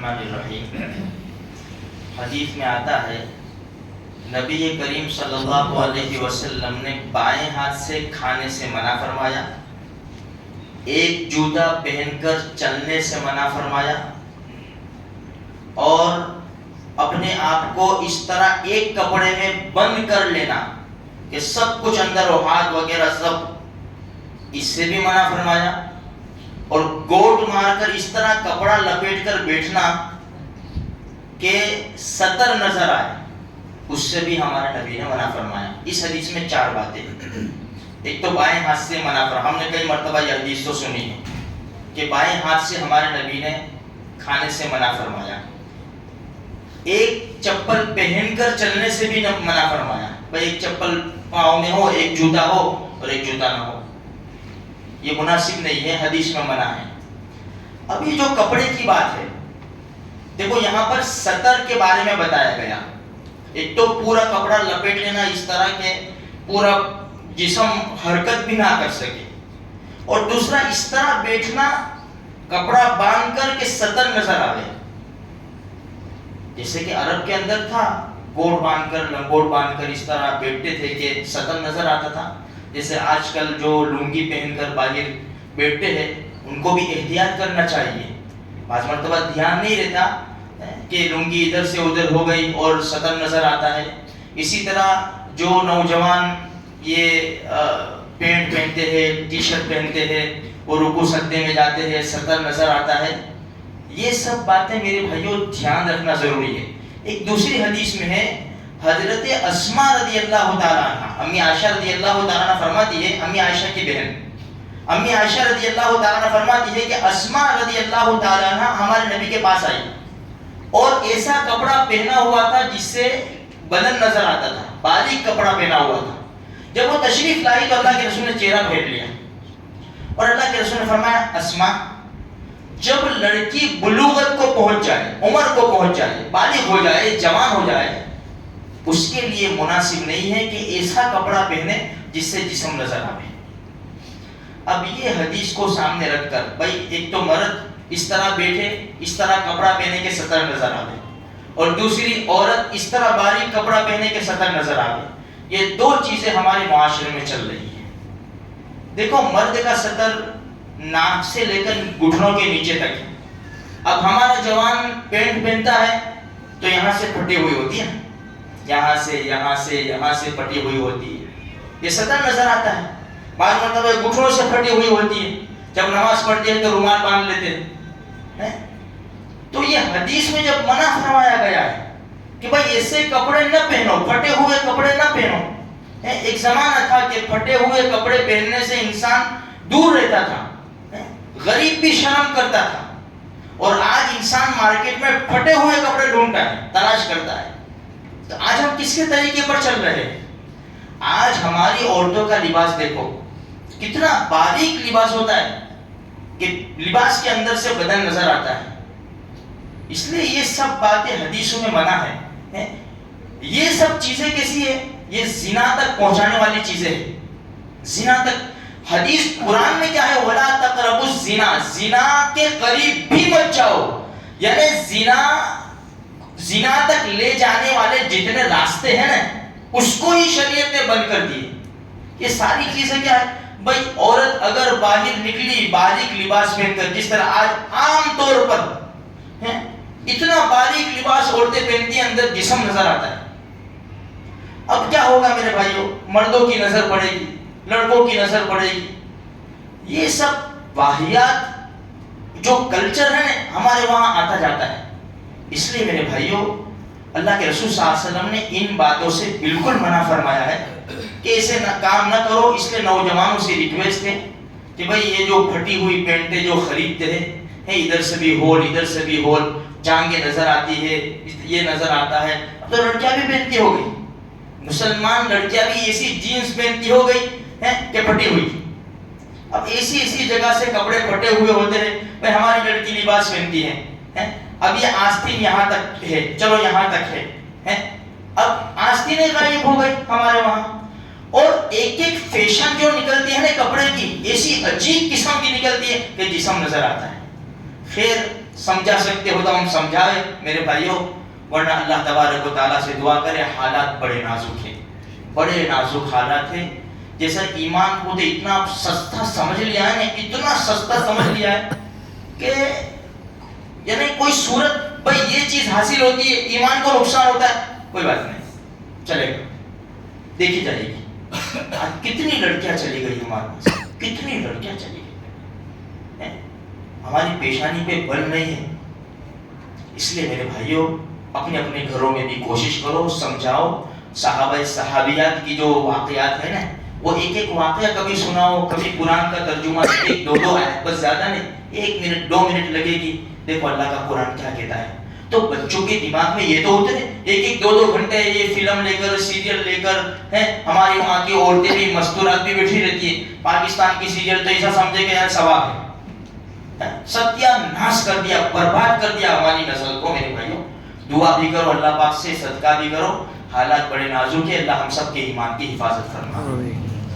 الرحمن الرحیم. حدیث میں آتا ہے نبی کریم صلی اللہ علیہ وسلم نے بائیں ہاتھ سے کھانے سے منع فرمایا، ایک جوتا پہن کر چلنے سے منع فرمایا، اور اپنے آپ کو اس طرح ایک کپڑے میں بند کر لینا کہ سب کچھ اندر و ہاتھ وغیرہ سب، اس سے بھی منع فرمایا، اور گوٹ مار کر اس طرح کپڑا لپیٹ کر بیٹھنا کہ سطر نظر آئے، اس سے بھی ہمارے نبی نے منع فرمایا. اس حدیث میں 4 باتیں. ایک تو بائیں ہاتھ سے منع فرمایا، ہم نے کئی مرتبہ یہ حدیث تو سنی ہے کہ بائیں ہاتھ سے ہمارے نبی نے کھانے سے منع فرمایا. ایک چپل پہن کر چلنے سے بھی منع فرمایا، بھائی ایک چپل پاؤں میں ہو، ایک جوتا ہو اور ایک جوتا نہ ہو، یہ مناسب نہیں ہے، حدیث میں منع ہے. اب یہ جو کپڑے کی بات ہے، دیکھو یہاں پر سطر کے بارے میں بتایا گیا. ایک تو پورا کپڑا لپیٹ لینا اس طرح کہ پورا جسم حرکت بھی نہ کر سکے، اور دوسرا اس طرح بیٹھنا کپڑا باندھ کر کہ سطر نظر آئے. جیسے کہ عرب کے اندر تھا، گوٹ باندھ کر لنگوٹ باندھ کر اس طرح بیٹھتے تھے کہ سطر نظر آتا تھا. جیسے آج کل جو لنگی پہن کر باہر بیٹھتے ہیں، ان کو بھی احتیاط کرنا چاہیے. بعض مرتبہ دھیان نہیں رہتا کہ لنگی ادھر سے ادھر ہو گئی اور سطر نظر آتا ہے. اسی طرح جو نوجوان یہ پینٹ پہنتے ہیں، ٹی شرٹ پہنتے ہیں، وہ رکوع سجدے میں جاتے ہیں، سطر نظر آتا ہے. یہ سب باتیں میرے بھائیوں دھیان رکھنا ضروری ہے. ایک دوسری حدیث میں ہے، حضرت اسماء رضی اللہ تعالیٰ عنہ، امی عائشہ رضی اللہ تعالیٰ عنہ فرماتی ہے، امی عائشہ کی بہن امی عائشہ رضی اللہ تعالیٰ عنہ فرماتی ہے کہ اسماء رضی اللہ تعالیٰ عنہ ہمارے نبی کے پاس آئی اور ایسا کپڑا پہنا ہوا تھا جس سے بدن نظر آتا تھا، باریک کپڑا پہنا ہوا تھا. جب وہ تشریف لائی تو اللہ کے رسول نے چہرہ پھیر لیا، اور اللہ کے رسول نے فرمایا، اسماء، جب لڑکی بلوغت کو پہنچ جائے، عمر کو پہنچ جائے، بالغ ہو جائے، جوان ہو جائے، اس کے لیے مناسب نہیں ہے کہ ایسا کپڑا پہنے جس سے جسم نظر آئے. اب یہ حدیث کو سامنے رکھ کر، بھائی ایک تو مرد اس طرح بیٹھے، اس طرح کپڑا پہنے کے سطر نظر آئے، اور دوسری عورت اس طرح باریک کپڑا پہنے کے سطر نظر آئے. یہ 2 چیزیں ہمارے معاشرے میں چل رہی ہیں. دیکھو مرد کا سطر ناک سے لے کر گھٹنوں کے نیچے تک ہے. اب ہمارا جوان پینٹ پہنتا ہے تو یہاں سے پھٹی ہوئی ہوتی ہے، یہاں سے پھٹی ہوئی ہوتی ہے، یہ سطر نظر آتا ہے. بعض مرتبہ گھٹنوں سے پھٹی ہوئی ہوتی ہے، جب نماز پڑھتے ہیں تو رومال باندھ لیتے ہیں. تو یہ حدیث میں جب منع فرمایا گیا ہے کہ بھائی ایسے کپڑے نہ پہنو، پھٹے ہوئے کپڑے نہ پہنو. ایک زمانہ تھا کہ پھٹے ہوئے کپڑے پہننے سے انسان دور رہتا تھا، غریب بھی شرم کرتا تھا، اور آج انسان مارکیٹ میں پھٹے ہوئے کپڑے ڈھونڈتا ہے، تلاش کرتا ہے. تو آج ہم کس کے طریقے پر چل رہے ہیں؟ آج ہماری عورتوں کا لباس دیکھو کتنا باریک لباس ہوتا ہے کہ لباس کے اندر سے بدن نظر آتا ہے. اس لیے یہ سب باتیں حدیثوں میں منع ہے. یہ سب چیزیں کیسی ہے؟ یہ زنا تک پہنچانے والی چیزیں ہیں. زنا تک حدیث قرآن میں کیا ہے؟ وَلَا تَقْرَبُوا الزِّنَا، زنا کے قریب بھی مت جاؤ. یعنی زنا تک لے جانے والے جتنے راستے ہیں نا، اس کو ہی شریعت نے بند کر دیے. یہ ساری چیزیں کیا ہے؟ بھائی عورت اگر باہر نکلی باریک لباس پہن کر، جس طرح آج عام طور پر اتنا باریک لباس عورتیں پہنتی ہیں، اندر جسم نظر آتا ہے. اب کیا ہوگا میرے بھائیوں؟ مردوں کی نظر پڑے گی، لڑکوں کی نظر پڑے گی. یہ سب واہیات جو کلچر ہے نا ہمارے وہاں آتا جاتا ہے. اس لیے میرے بھائیوں اللہ کے رسول صلی اللہ علیہ وسلم نے ان باتوں سے بالکل منع فرمایا ہے کہ ایسے کام نہ کرو. اس لیے نوجوانوں سے ریکویسٹ ہے کہ بھائی یہ جو پھٹی ہوئی پینٹیں جو خریدتے ہیں، ادھر سے بھی ہول، ادھر سے بھی ہول، جانگیں نظر آتی ہے، یہ نظر آتا ہے. اب تو لڑکیاں بھی پہنتی ہو گئی، مسلمان لڑکیاں بھی ایسی جینس پہنتی ہو گئی کہ پھٹی ہوئی. اب ایسی جگہ سے کپڑے پھٹے ہوئے ہوتے ہیں. بھائی ہماری لڑکی لباس پہنتی ہے، اب یہ آستین یہاں تک ہے، چلو یہاں تک ہے. اب آستینیں غائب ہو گئی ہمارے وہاں. اور ایک فیشن جو نکلتی ہے نا کپڑے کی، ایسی عجیب قسم کی نکلتی ہے کہ جسم نظر آتا ہے. خیر سمجھا سکتے ہو تو ہم سمجھائے میرے بھائیوں، ورنہ اللہ تبارک و تعالیٰ سے دعا کرے. حالات بڑے نازک ہیں، بڑے نازک حالات ہیں. جیسا ایمان کو تو اتنا سستا سمجھ لیا ہے، اتنا سستا سمجھ لیا ہے کہ یعنی کوئی صورت بھائی یہ چیز حاصل ہوتی ہے ایمان کو نقصان ہوتا ہے، کوئی بات نہیں، چلے گا، دیکھی جائے گی. کتنی لڑکیاں چلی گئی ہمارے پاس، کتنی لڑکیاں چلی گئی، ہماری پیشانی پہ بل نہیں ہے. اس لیے میرے بھائیوں اپنے اپنے گھروں میں بھی کوشش کرو، سمجھاؤ. صحابہ صحابیات کی جو واقعات ہیں نا، وہ ایک ایک واقعہ کبھی سناؤ، کبھی قرآن کا ترجمہ ایک دو آیت، بس زیادہ نہیں، 1 منٹ 2 منٹ لگے گی. دیکھو اللہ کا قرآن کیا کہتا ہے. تو بچوں کے دماغ میں یہ تو ہوتے ہیں 1-1 2-2 گھنٹے یہ فلم لے کر سیریل لے کر ہیں. ہماری وہاں کی عورتیں بھی مستورات بھی بیٹھی رہتی ہیں، پاکستان کی سیریل تو ایسا سمجھے کہ یار ثواب ہے. ستیہ ناش کر دیا، برباد کر دیا ہماری نسل کو. میرے بھائیوں دعا بھی کرو، اللہ پاک سے صدقہ بھی کرو. حالات بڑے نازک ہیں، اللہ ہم سب کے ایمان کی حفاظت فرمائے.